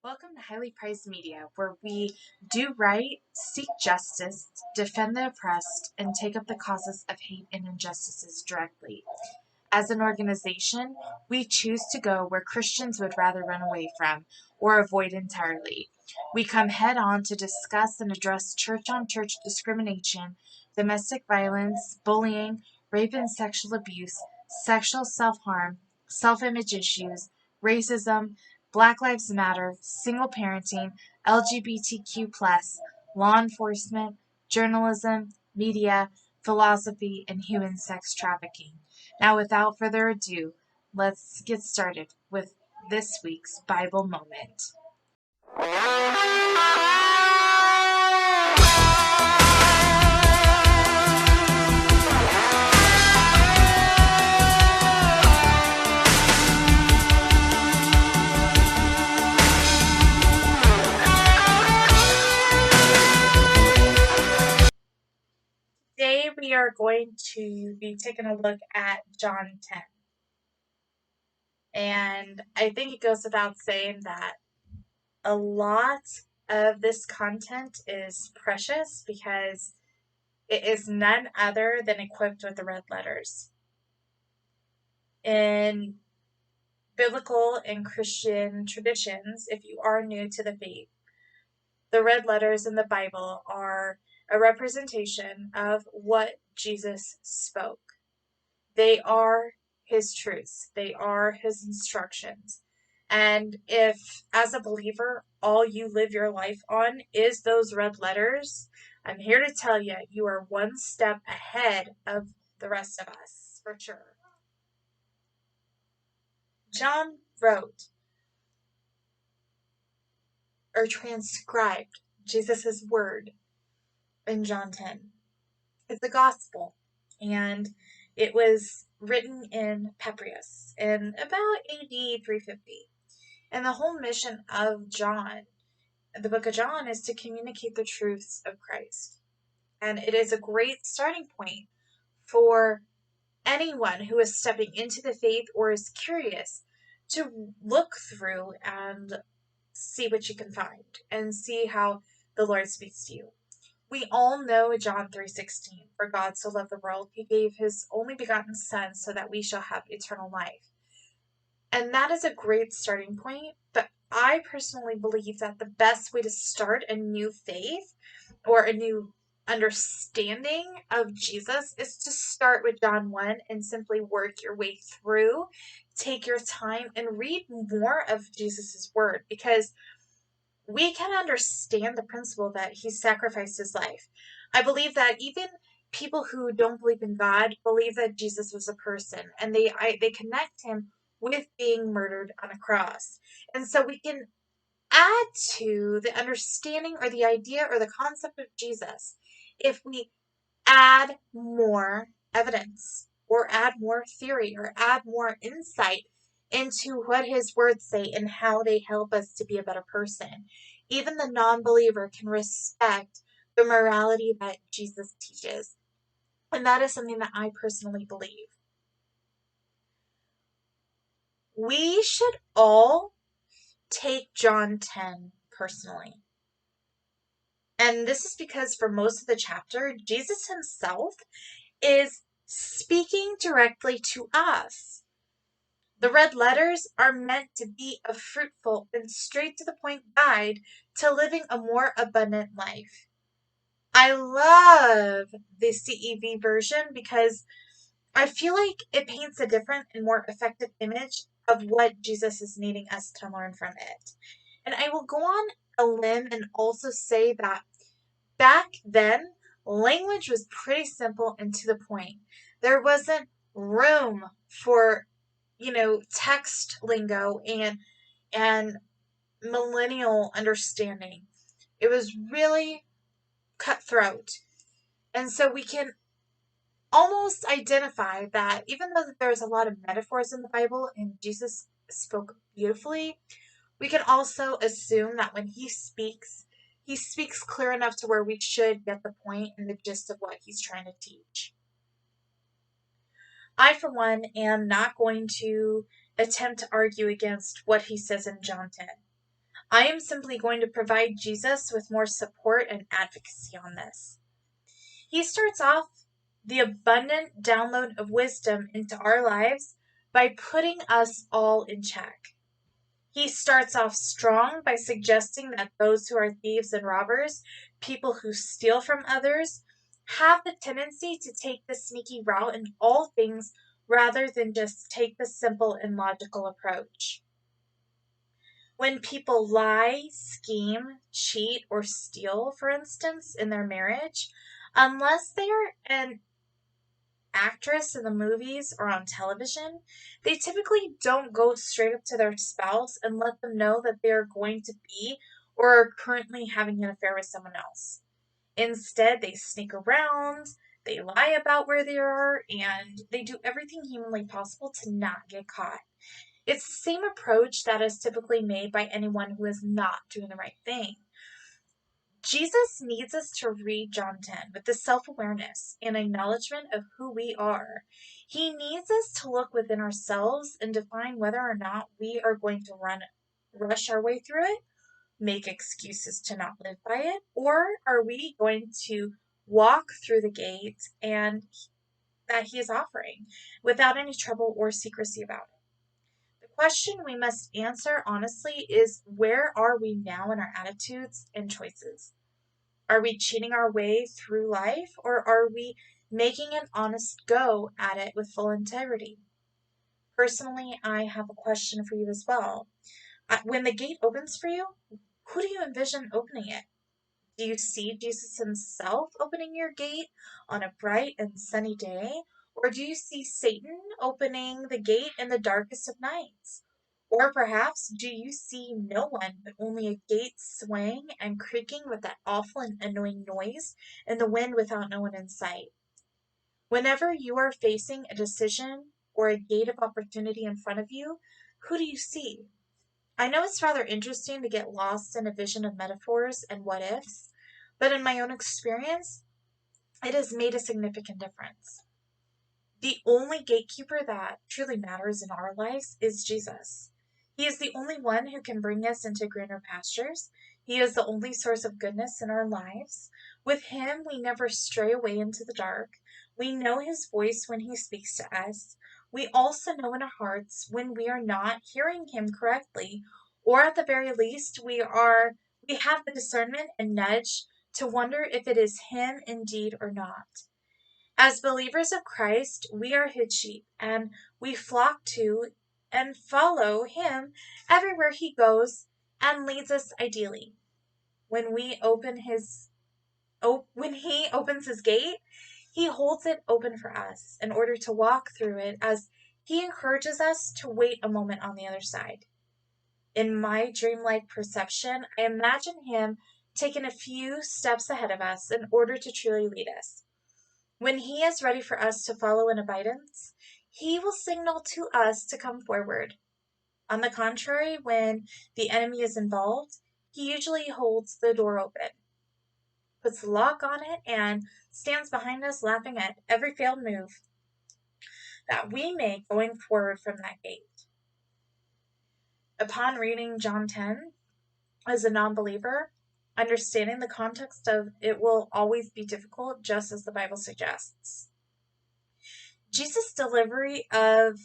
Welcome to Highly Prized Media, where we do right, seek justice, defend the oppressed, and take up the causes of hate and injustices directly. As an organization, we choose to go where Christians would rather run away from or avoid entirely. We come head on to discuss and address church on church discrimination, domestic violence, bullying, rape and sexual abuse, sexual self harm, self image issues, racism, Black Lives Matter, single parenting, LGBTQ, law enforcement, journalism, media, philosophy, and human sex trafficking. Now, without further ado, let's get started with this week's Bible Moment. Today we are going to be taking a look at John 10. And I think it goes without saying that a lot of this content is precious because it is none other than equipped with the red letters. In biblical and Christian traditions, if you are new to the faith, the red letters in the Bible are a representation of what Jesus spoke. They are his truths. They are his instructions. And if, as a believer, all you live your life on is those red letters, I'm here to tell you, you are one step ahead of the rest of us, for sure. John wrote or transcribed Jesus' word in John 10. It's the gospel, and it was written in Papyrus in about AD 350. And the whole mission of John, the book of John, is to communicate the truths of Christ. And it is a great starting point for anyone who is stepping into the faith or is curious to look through and see what you can find and see how the Lord speaks to you. We all know John 3:16, for God so loved the world, he gave his only begotten Son so that we shall have eternal life. And that is a great starting point, but I personally believe that the best way to start a new faith or a new understanding of Jesus is to start with John 1 and simply work your way through. Take your time and read more of Jesus' word, because we can understand the principle that he sacrificed his life. I believe that even people who don't believe in God believe that Jesus was a person, and they connect him with being murdered on a cross. And so we can add to the understanding or the idea or the concept of Jesus if we add more evidence or add more theory or add more insight into what his words say and how they help us to be a better person. Even the non-believer can respect the morality that Jesus teaches. And that is something that I personally believe. We should all take John 10 personally. And this is because for most of the chapter, Jesus himself is speaking directly to us. The red letters are meant to be a fruitful and straight to the point guide to living a more abundant life. I love the CEV version because I feel like it paints a different and more effective image of what Jesus is needing us to learn from it. And I will go on a limb and also say that back then, language was pretty simple and to the point. There wasn't room for, text lingo and millennial understanding. It was really cutthroat. And so we can almost identify that even though there's a lot of metaphors in the Bible and Jesus spoke beautifully, we can also assume that when he speaks clear enough to where we should get the point and the gist of what he's trying to teach. I, for one, am not going to attempt to argue against what he says in John 10. I am simply going to provide Jesus with more support and advocacy on this. He starts off the abundant download of wisdom into our lives by putting us all in check. He starts off strong by suggesting that those who are thieves and robbers, people who steal from others, have the tendency to take the sneaky route in all things rather than just take the simple and logical approach. When people lie, scheme, cheat, or steal, for instance, in their marriage, unless they are an actress in the movies or on television, they typically don't go straight up to their spouse and let them know that they are going to be or are currently having an affair with someone else. Instead, they sneak around, they lie about where they are, and they do everything humanly possible to not get caught. It's the same approach that is typically made by anyone who is not doing the right thing. Jesus needs us to read John 10 with the self-awareness and acknowledgement of who we are. He needs us to look within ourselves and define whether or not we are going to rush our way through it, make excuses to not live by it, or are we going to walk through the gate and that he is offering without any trouble or secrecy about it. The question we must answer honestly is, where are we now in our attitudes and choices? Are we cheating our way through life, or are we making an honest go at it with full integrity? Personally, I have a question for you as well. When the gate opens for you, who do you envision opening it? Do you see Jesus himself opening your gate on a bright and sunny day? Or do you see Satan opening the gate in the darkest of nights? Or perhaps do you see no one but only a gate swaying and creaking with that awful and annoying noise and the wind without no one in sight? Whenever you are facing a decision or a gate of opportunity in front of you, who do you see? I know it's rather interesting to get lost in a vision of metaphors and what ifs, but in my own experience, it has made a significant difference. The only gatekeeper that truly matters in our lives is Jesus. He is the only one who can bring us into greener pastures. He is the only source of goodness in our lives. With him, we never stray away into the dark. We know his voice when he speaks to us. We also know in our hearts when we are not hearing him correctly, or at the very least, we have the discernment and nudge to wonder if it is him indeed or not. As believers of Christ, we are his sheep, and we flock to and follow him everywhere he goes and leads us ideally. When when he opens his gate, he holds it open for us in order to walk through it as he encourages us to wait a moment on the other side. In my dreamlike perception, I imagine him taking a few steps ahead of us in order to truly lead us. When he is ready for us to follow in abidance, he will signal to us to come forward. On the contrary, when the enemy is involved, he usually holds the door open, puts the lock on it, and stands behind us laughing at every failed move that we make going forward from that gate. Upon reading John 10 as a non-believer, understanding the context of it will always be difficult, just as the Bible suggests. Jesus' delivery of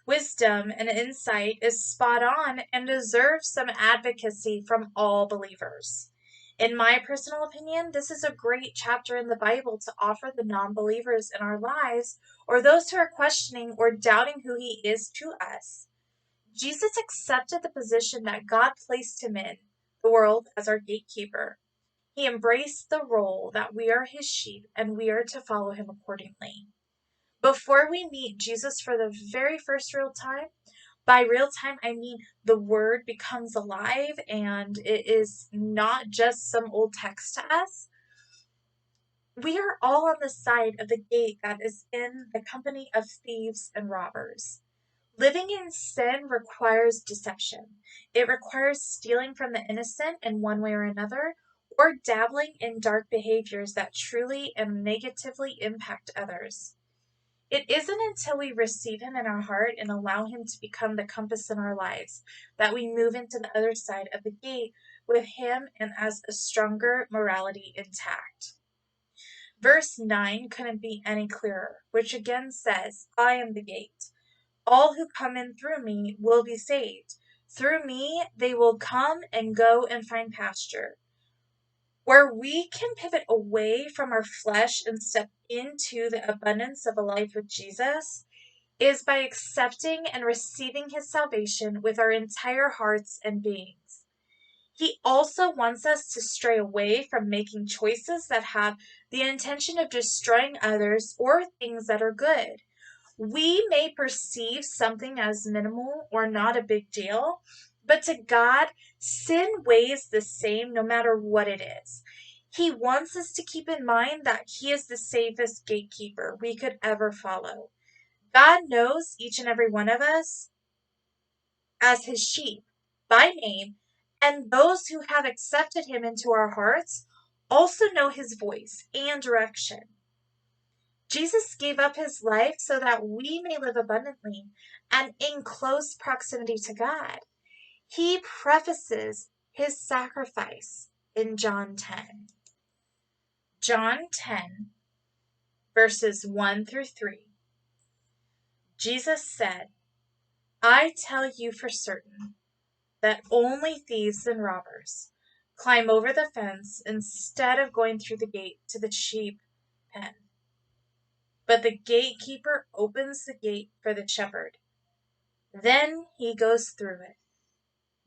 wisdom and insight is spot on and deserves some advocacy from all believers. In my personal opinion, this is a great chapter in the Bible to offer the non-believers in our lives, or those who are questioning or doubting who he is, to us. Jesus accepted the position that God placed him in the world as our gatekeeper. He embraced the role that we are his sheep and we are to follow him accordingly. Before we meet Jesus for the very first real time, by real time, I mean the word becomes alive and it is not just some old text to us. We are all on the side of the gate that is in the company of thieves and robbers. Living in sin requires deception. It requires stealing from the innocent in one way or another, or dabbling in dark behaviors that truly and negatively impact others. It isn't until we receive him in our heart and allow him to become the compass in our lives that we move into the other side of the gate with him and as a stronger morality intact. Verse 9 couldn't be any clearer, which again says, I am the gate. All who come in through me will be saved. Through me, they will come and go and find pasture. Where we can pivot away from our flesh and step into the abundance of a life with Jesus is by accepting and receiving his salvation with our entire hearts and beings. He also wants us to stray away from making choices that have the intention of destroying others or things that are good. We may perceive something as minimal or not a big deal, but to God, sin weighs the same no matter what it is. He wants us to keep in mind that he is the safest gatekeeper we could ever follow. God knows each and every one of us as his sheep by name, and those who have accepted him into our hearts also know his voice and direction. Jesus gave up his life so that we may live abundantly and in close proximity to God. He prefaces his sacrifice in John 10. John 10, verses 1 through 3. Jesus said, I tell you for certain that only thieves and robbers climb over the fence instead of going through the gate to the sheep pen. But the gatekeeper opens the gate for the shepherd. Then he goes through it.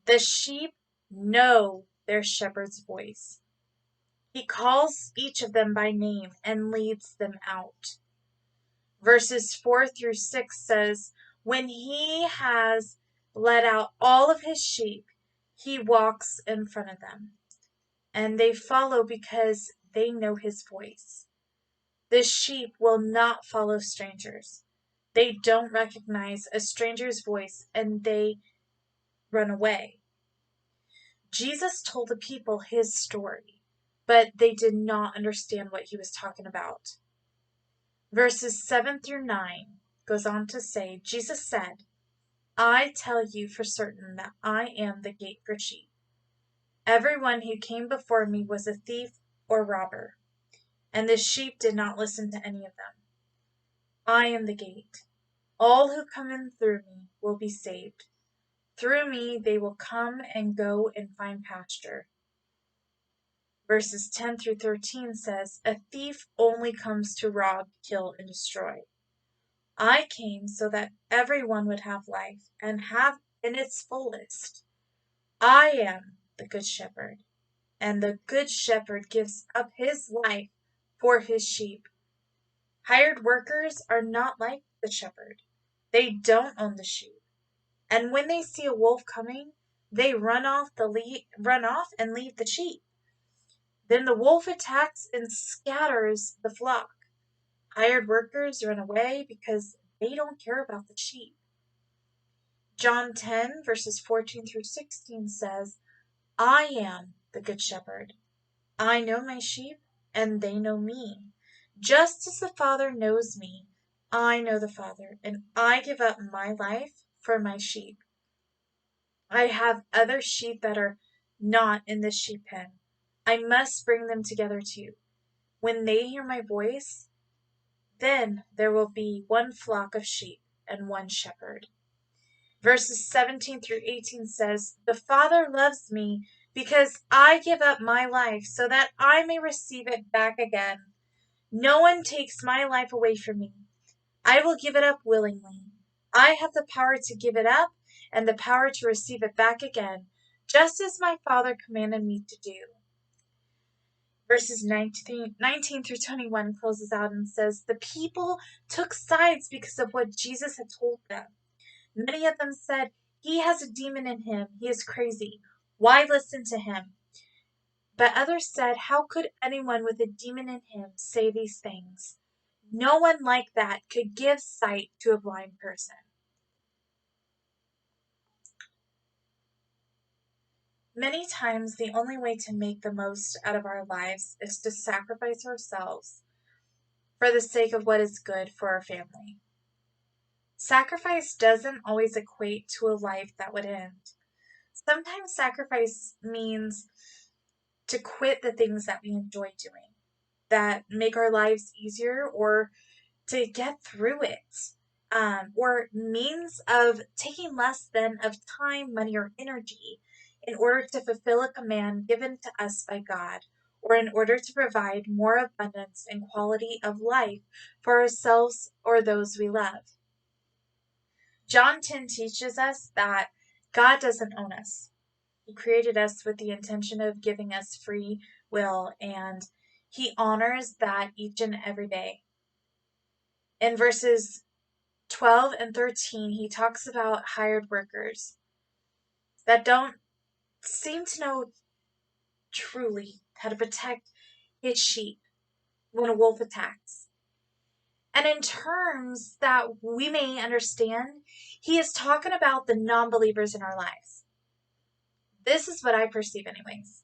The sheep know their shepherd's voice. He calls each of them by name and leads them out. Verses 4 through 6 says, when he has led out all of his sheep, he walks in front of them, and they follow because they know his voice. The sheep will not follow strangers. They don't recognize a stranger's voice and they run away. Jesus told the people his story, but they did not understand what he was talking about. Verses 7 through 9 goes on to say, Jesus said, I tell you for certain that I am the gate for sheep. Everyone who came before me was a thief or robber, and the sheep did not listen to any of them. I am the gate. All who come in through me will be saved. Through me they will come and go and find pasture. Verses 10 through 13 says, a thief only comes to rob, kill, and destroy. I came so that everyone would have life and have in its fullest. I am the good shepherd, and the good shepherd gives up his life for his sheep. Hired workers are not like the shepherd. They don't own the sheep. And when they see a wolf coming, they run off and leave the sheep. Then the wolf attacks and scatters the flock. Hired workers run away because they don't care about the sheep. John 10, verses 14 through 16 says, I am the good shepherd. I know my sheep, and they know me. Just as the Father knows me, I know the Father, and I give up my life for my sheep. I have other sheep that are not in this sheep pen. I must bring them together too. When they hear my voice, then there will be one flock of sheep and one shepherd. Verses 17 through 18 says, the Father loves me because I give up my life so that I may receive it back again. No one takes my life away from me. I will give it up willingly. I have the power to give it up and the power to receive it back again, just as my Father commanded me to do. Verses 19 through 21 closes out and says, the people took sides because of what Jesus had told them. Many of them said, he has a demon in him. He is crazy. Why listen to him? But others said, how could anyone with a demon in him say these things? No one like that could give sight to a blind person. Many times, the only way to make the most out of our lives is to sacrifice ourselves for the sake of what is good for our family. Sacrifice doesn't always equate to a life that would end. Sometimes sacrifice means to quit the things that we enjoy doing, that make our lives easier, or to get through it, or means of taking less than of time, money, or energy in order to fulfill a command given to us by God, or in order to provide more abundance and quality of life for ourselves or those we love. John 10 teaches us that God doesn't own us. He created us with the intention of giving us free will, and he honors that each and every day. In verses 12 and 13, he talks about hired workers that don't seem to know truly how to protect his sheep when a wolf attacks. And in terms that we may understand, he is talking about the non-believers in our lives. This is what I perceive anyways.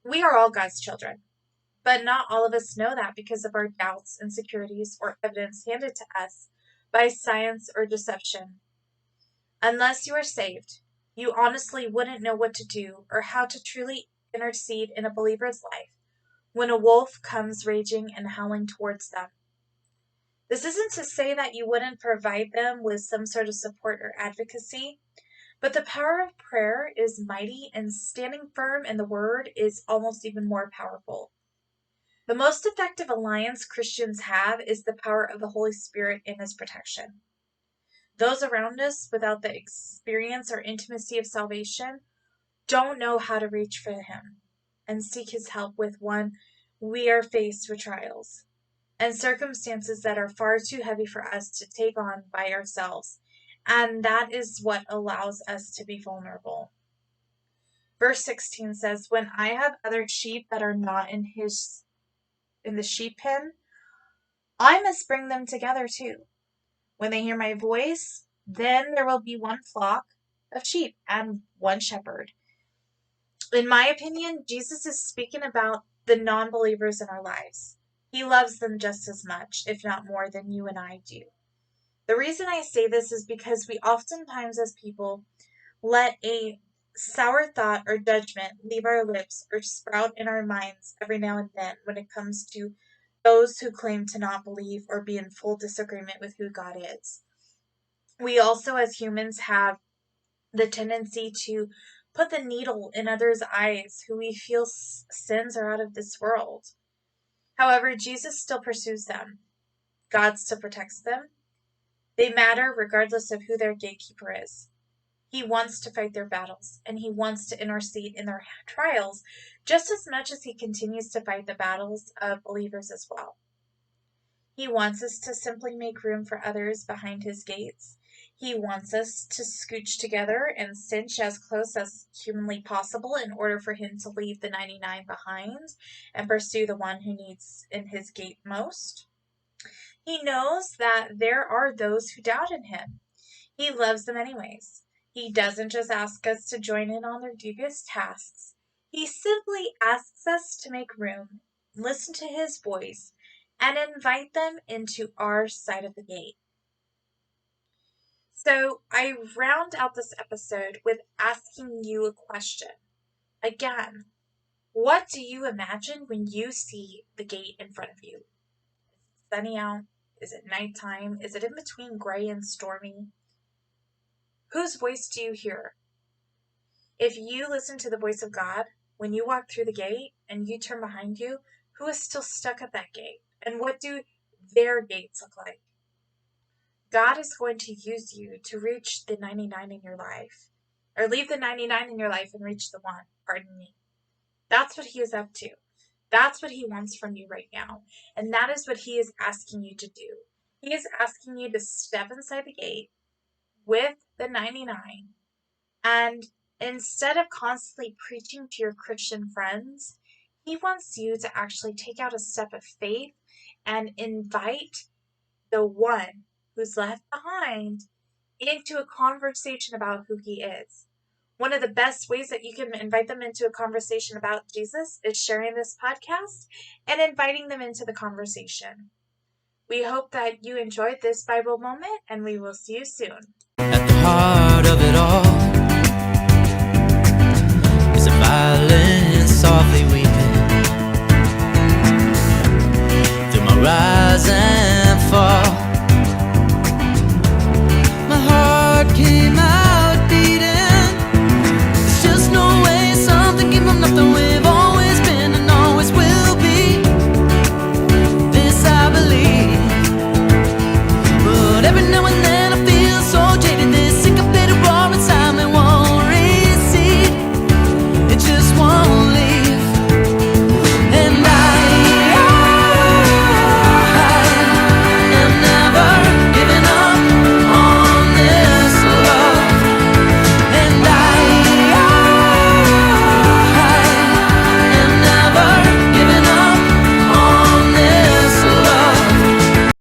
We are all God's children, but not all of us know that because of our doubts, insecurities, or evidence handed to us by science or deception. Unless you are saved, you honestly wouldn't know what to do or how to truly intercede in a believer's life when a wolf comes raging and howling towards them. This isn't to say that you wouldn't provide them with some sort of support or advocacy, but the power of prayer is mighty, and standing firm in the Word is almost even more powerful. The most effective alliance Christians have is the power of the Holy Spirit and His protection. Those around us, without the experience or intimacy of salvation, don't know how to reach for Him and seek His help when we are faced with trials and circumstances that are far too heavy for us to take on by ourselves. And that is what allows us to be vulnerable. Verse 16 says, "When I have other sheep that are not in the sheep pen, I must bring them together too. When they hear my voice, then there will be one flock of sheep and one shepherd." In my opinion, Jesus is speaking about the non-believers in our lives. He loves them just as much, if not more, than you and I do. The reason I say this is because we oftentimes as people let a sour thought or judgment leave our lips or sprout in our minds every now and then when it comes to those who claim to not believe or be in full disagreement with who God is. We also, as humans, have the tendency to put the needle in others' eyes who we feel sins are out of this world. However, Jesus still pursues them. God still protects them. They matter regardless of who their gatekeeper is. He wants to fight their battles, and he wants to intercede in their trials just as much as he continues to fight the battles of believers as well. He wants us to simply make room for others behind his gates. He wants us to scooch together and cinch as close as humanly possible in order for him to leave the 99 behind and pursue the one who needs in his gate most. He knows that there are those who doubt in him. He loves them anyways. He doesn't just ask us to join in on their dubious tasks. He simply asks us to make room, listen to his voice, and invite them into our side of the gate. So I round out this episode with asking you a question. Again, what do you imagine when you see the gate in front of you? Is it sunny out? Is it nighttime? Is it in between gray and stormy? Whose voice do you hear? If you listen to the voice of God, when you walk through the gate and you turn behind you, who is still stuck at that gate? And what do their gates look like? God is going to use you to reach the 99 in your life. Or leave the 99 in your life and reach the one. Pardon me. That's what he is up to. That's what he wants from you right now. And that is what he is asking you to do. He is asking you to step inside the gate with the 99. And instead of constantly preaching to your Christian friends, he wants you to actually take out a step of faith and invite the one who's left behind into a conversation about who he is. One of the best ways that you can invite them into a conversation about Jesus is sharing this podcast and inviting them into the conversation. We hope that you enjoyed this Bible moment, and we will see you soon. At the heart of it all